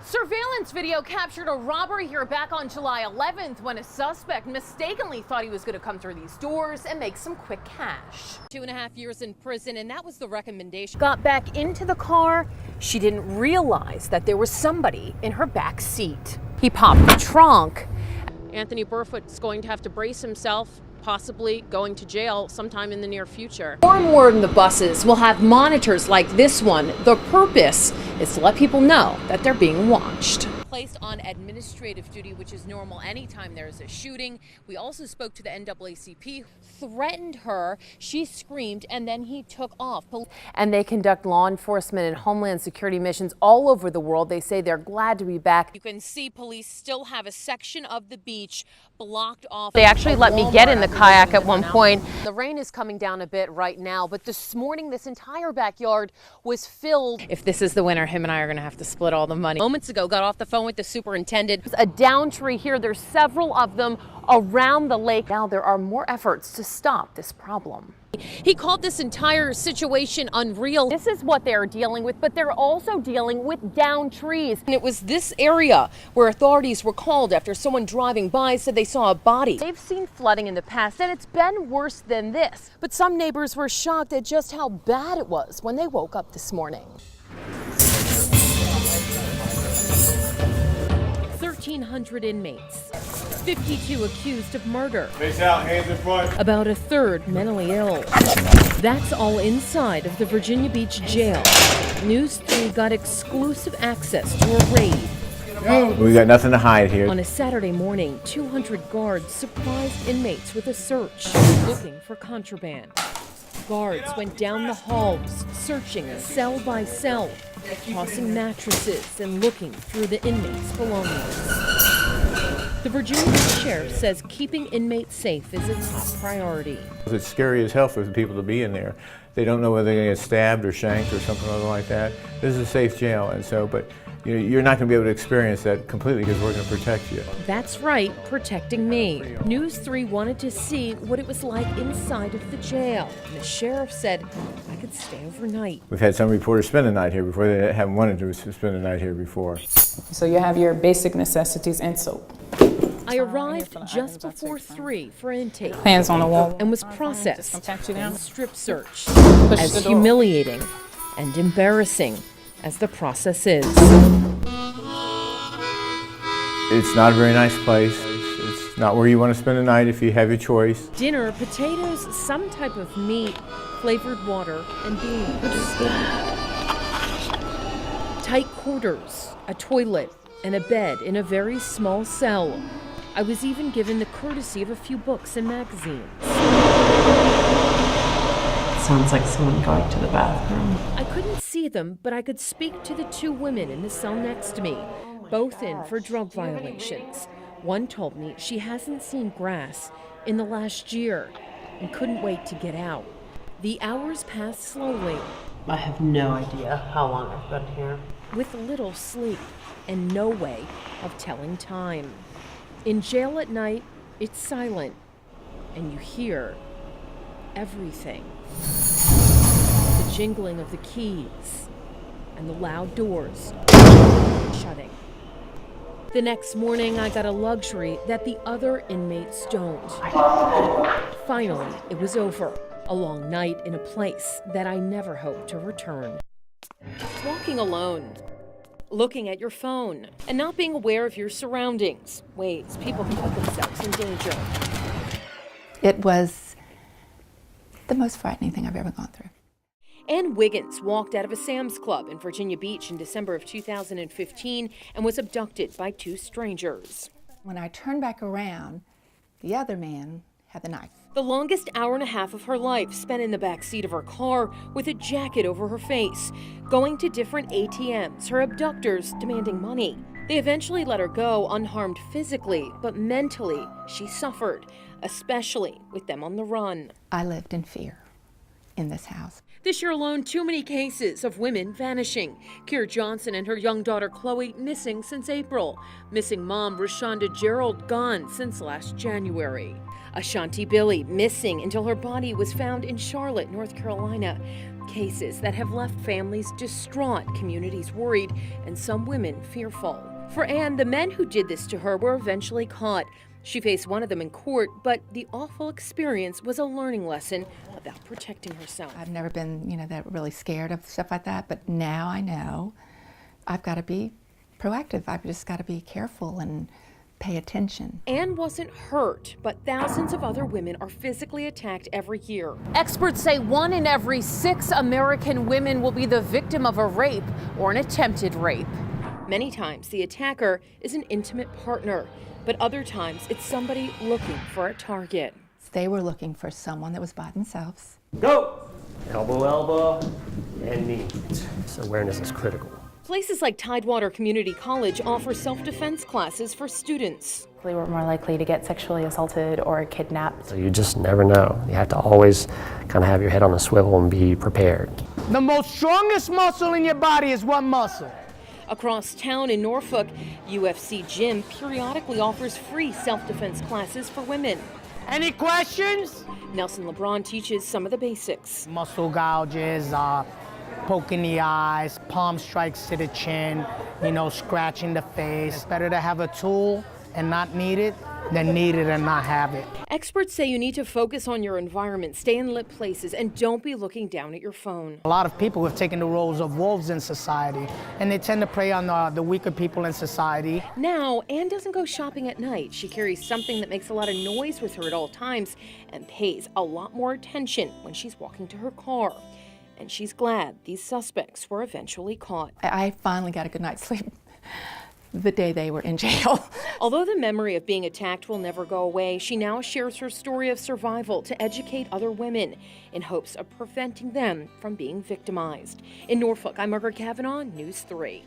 Surveillance video captured a robbery here back on July 11th when a suspect mistakenly thought he was going to come through these doors and make some quick cash. 2.5 years in prison, and that was the recommendation. Got back into the car. She didn't realize that there was somebody in her back seat. He popped the trunk. Anthony Burfoot's going to have to brace himself, possibly going to jail sometime in the near future. More and more in the buses will have monitors like this one. The purpose is to let people know that they're being watched. Placed on administrative duty, which is normal anytime there's a shooting. We also spoke to the NAACP, threatened her. She screamed, and then he took off. And they conduct law enforcement and homeland security missions all over the world. They say they're glad to be back. You can see police still have a section of the beach blocked off. They actually let me get in the kayak at one point. The rain is coming down a bit right now, but this morning this entire backyard was filled. If this is the winner, him and I are going to have to split all the money. Moments ago, got off the phone with the superintendent. There's a down tree here. There's several of them around the lake. Now there are more efforts to stop this problem. He called this entire situation unreal. This is what they're dealing with, but they're also dealing with down trees. And it was this area where authorities were called after someone driving by said they saw a body. They've seen flooding in the past, and it's been worse than this. But some neighbors were shocked at just how bad it was when they woke up this morning. 1,300 inmates, 52 accused of murder. Face out, hands in front. About a third mentally ill. That's all inside of the Virginia Beach jail. News 3 got exclusive access to a raid. We got nothing to hide here. On a Saturday morning, 200 guards surprised inmates with a search, looking for contraband. Guards went down the halls, searching cell by cell, tossing mattresses and looking through the inmates' belongings. The Virginia Beach Sheriff says keeping inmates safe is a top priority. It's scary as hell for the people to be in there. They don't know whether they're going to get stabbed or shanked or something like that. This is a safe jail, and so, but you're not going to be able to experience that completely because we're going to protect you. That's right, protecting me. News 3 wanted to see what it was like inside of the jail. And the sheriff said, I could stay overnight. We've had some reporters spend the night here before. They haven't wanted to spend the night here before. So you have your basic necessities and soap. I arrived just before 3 for intake. Hands on the wall. And was processed and strip searched. Push As humiliating and embarrassing as the process is. It's not a very nice place. It's not where you want to spend the night if you have your choice. Dinner, potatoes, some type of meat, flavored water, and beans. Tight quarters, a toilet, and a bed in a very small cell. I was even given the courtesy of a few books and magazines. Sounds like someone going to the bathroom. I couldn't see them, but I could speak to the 2 women in the cell next to me, both in for drug violations. One told me she hasn't seen grass in the last year and couldn't wait to get out. The hours passed slowly. I have no idea how long I've been here. With little sleep and no way of telling time. In jail at night, it's silent, and you hear everything. The jingling of the keys and the loud doors shutting. The next morning, I got a luxury that the other inmates don't. Finally, it was over. A long night in a place that I never hoped to return. Walking alone, looking at your phone, and not being aware of your surroundings. Ways people can put themselves in danger. It was the most frightening thing I've ever gone through. Ann Wiggins walked out of a Sam's Club in Virginia Beach in December of 2015 and was abducted by 2 strangers. When I turned back around, the other man had the knife. The longest hour and a half of her life spent in the back seat of her car with a jacket over her face, going to different ATMs, her abductors demanding money. They eventually let her go unharmed physically, but mentally she suffered, especially with them on the run. I lived in fear in this house. This year alone, too many cases of women vanishing. Keira Johnson and her young daughter Chloe missing since April. Missing mom Rashonda Gerald gone since last January. Ashanti Billy missing until her body was found in Charlotte, North Carolina. Cases that have left families distraught, communities worried, and some women fearful. For Ann, the men who did this to her were eventually caught. She faced one of them in court, but the awful experience was a learning lesson about protecting herself. I've never been, that really scared of stuff like that, but now I know I've got to be proactive. I've just got to be careful and pay attention. Ann wasn't hurt, but thousands of other women are physically attacked every year. Experts say 1 in every 6 American women will be the victim of a rape or an attempted rape. Many times the attacker is an intimate partner, but other times it's somebody looking for a target. They were looking for someone that was by themselves. Go! Elbow, elbow, and knee. So awareness is critical. Places like Tidewater Community College offer self-defense classes for students. We were more likely to get sexually assaulted or kidnapped. So you just never know. You have to always kind of have your head on a swivel and be prepared. The most strongest muscle in your body is what muscle? Across town in Norfolk, UFC Gym periodically offers free self-defense classes for women. Any questions? Nelson LeBron teaches some of the basics. Muscle gouges, poking the eyes, palm strikes to the chin, scratching the face. It's better to have a tool and not need it than need it and not have it. Experts say you need to focus on your environment, stay in lit places, and don't be looking down at your phone. A lot of people have taken the roles of wolves in society, and they tend to prey on the weaker people in society. Now, Ann doesn't go shopping at night. She carries something that makes a lot of noise with her at all times and pays a lot more attention when she's walking to her car. And she's glad these suspects were eventually caught. I finally got a good night's sleep the day they were in jail. Although the memory of being attacked will never go away, she now shares her story of survival to educate other women in hopes of preventing them from being victimized. In Norfolk, I'm Margaret Kavanagh, News 3.